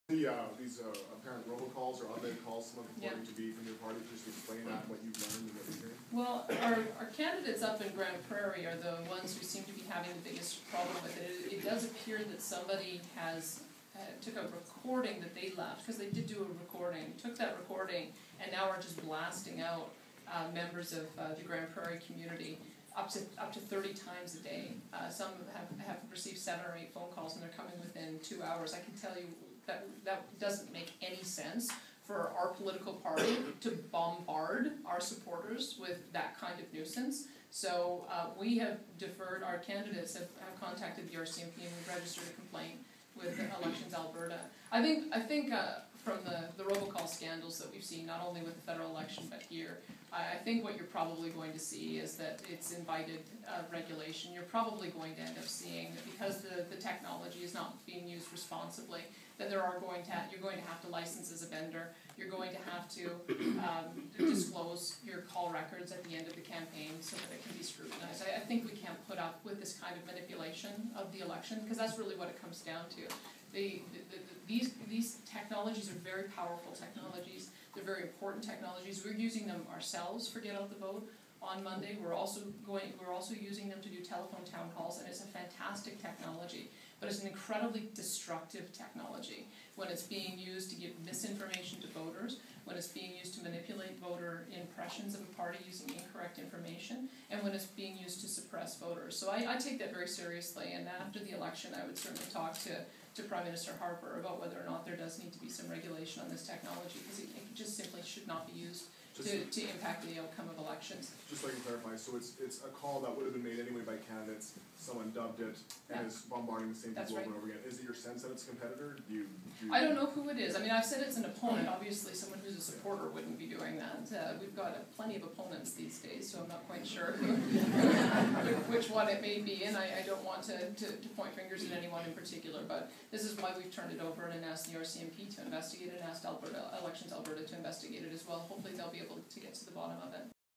These apparent robocalls or automated calls, someone purporting to be from your party, just explain that, what you've learned and what you're hearing? Well, our candidates up in Grand Prairie are the ones who seem to be having the biggest problem with it. It does appear that somebody has took a recording that they left, because they did do a recording, took that recording, and now are just blasting out members of the Grand Prairie community up to 30 times a day. Some have received 7 or 8 phone calls, and they're coming within 2 hours. I can tell you that doesn't make any sense for our political party to bombard our supporters with that kind of nuisance. So we have deferred, our candidates have contacted the RCMP and we've registered a complaint with Elections Alberta. I think from the robocall scandals that we've seen, not only with the federal election but here, I think what you're probably going to see is that it's invited regulation. You're probably going to end up seeing that because the technology is not being used responsibly, that you're going to have to license as a vendor. You're going to have to disclose your call records at the end of the campaign so that it can be scrutinized. I think we can't put up with this kind of manipulation of the election, because that's really what it comes down to. These technologies are very powerful technologies. They're very important technologies. We're using them ourselves for Get Out the Vote on Monday. We're also using them to do telephone town halls, and it's a fantastic technology. But it's an incredibly destructive technology when it's being used to give misinformation to voters, when it's being used to manipulate voter impressions of a party using incorrect information, and when it's being used to suppress voters. So I take that very seriously, and after the election I would certainly talk to Prime Minister Harper about whether or not there does need to be some regulation on this technology, because it just simply should not be used to impact the outcome of elections. Just so I can clarify, so it's a call that would have been made anyway by candidates, someone dubbed it, and is bombarding the same people over and over again. Is it your sense that it's a competitor? I don't know who it is. I mean, I've said it's an opponent. Obviously, someone who's a supporter wouldn't be doing that. We've got plenty of opponents these days, so I'm not quite sure which one it may be, and I don't want to point fingers at anyone in particular, but this is why we've turned it over and asked the RCMP to investigate it and asked Elections Alberta to investigate it as well. Hopefully they'll be able to get to the bottom of it.